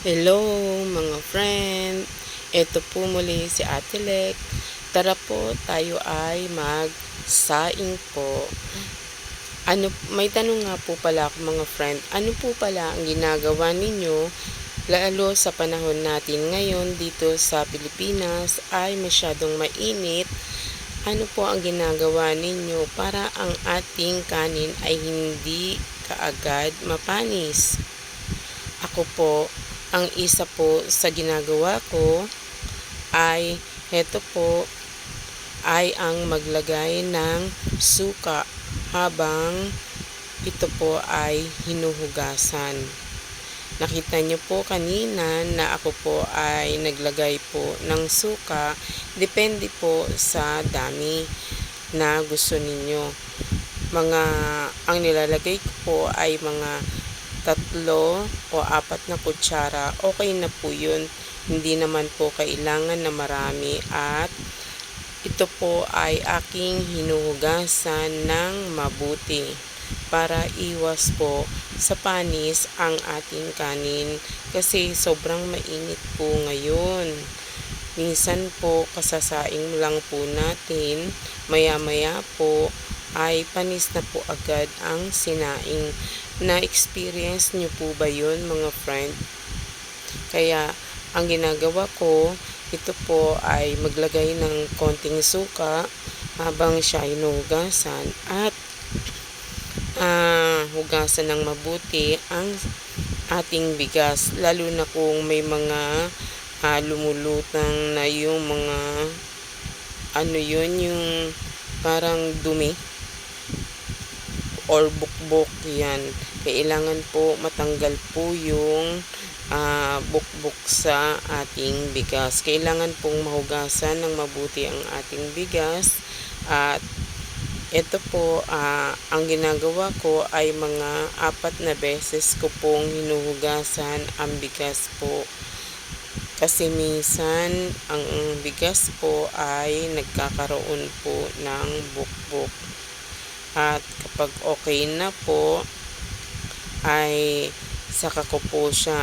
Hello mga friend, ito po muli si Ate Lek. Tara po tayo ay magsaing po. May tanong nga po pala ako mga friend, ano po pala ang ginagawa ninyo lalo sa panahon natin ngayon dito sa Pilipinas ay masyadong mainit? Ano po ang ginagawa ninyo para ang ating kanin ay hindi kaagad mapanis? Ako po, ang isa po sa ginagawa ko ay heto po ay ang maglagay ng suka habang ito po ay hinuhugasan. Nakita nyo po kanina na ako po ay naglagay po ng suka. Depende po sa dami na gusto ninyo. Ang nilalagay ko po ay mga 3 o 4 na kutsara, okay na po yun. Hindi naman po kailangan na marami at ito po ay aking hinuhugasan ng mabuti para iwas po sa panis ang ating kanin kasi sobrang mainit po ngayon. Minsan po kasasaing lang po natin, maya-maya po ay panis na po agad ang sinaing. Na-experience nyo po ba yun mga friend? Kaya ang ginagawa ko, ito po ay maglagay ng konting suka habang siya hinuhugasan at hugasan ng mabuti ang ating bigas, lalo na kung may mga lumulutang na yung mga yung parang dumi or bukbok, yan. Kailangan po matanggal po yung bukbok sa ating bigas. Kailangan pong mahugasan ng mabuti ang ating bigas at ito po, ang ginagawa ko ay mga 4 na beses ko pong hinuhugasan ang bigas po. Kasi minsan, ang bigas po ay nagkakaroon po ng bukbok. At kapag okay na po, ay saka ko po siya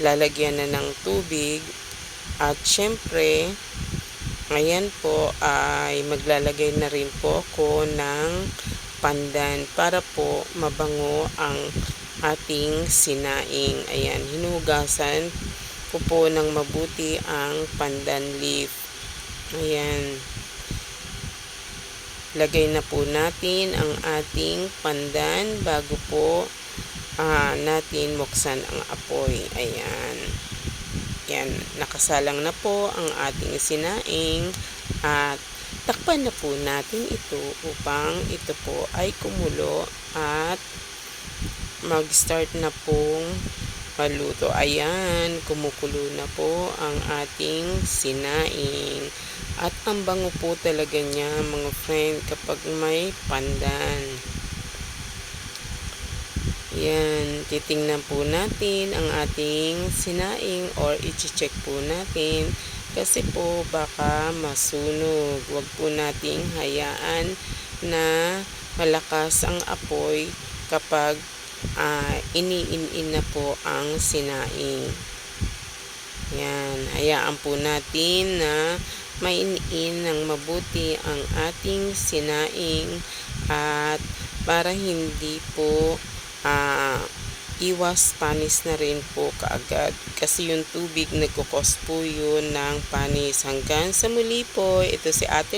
lalagyan na ng tubig. At syempre, ayan po ay maglalagay na rin po ako ng pandan para po mabango ang ating sinaing. Ayan, hinuhugasan ko po ng mabuti ang pandan leaf. Ayan. Lagay na po natin ang ating pandan bago po natin buksan ang apoy. Ayan. Yan, nakasalang na po ang ating sinaing at takpan na po natin ito upang ito po ay kumulo at mag-start na pong maluto. Ayan, kumukulo na po ang ating sinaing at ang bango po talaga niya mga friend kapag may pandan. Yan, titingnan po natin ang ating sinaing or i-check po natin kasi po baka masunog. Huwag po nating hayaan na malakas ang apoy kapag iniin na po ang sinaing. Yan, hayaan po natin na mainin ng mabuti ang ating sinaing at para hindi po iwas panis na rin po kaagad kasi yung tubig nagkukos po yun ng panis. Hanggang sa muli po, ito si Ate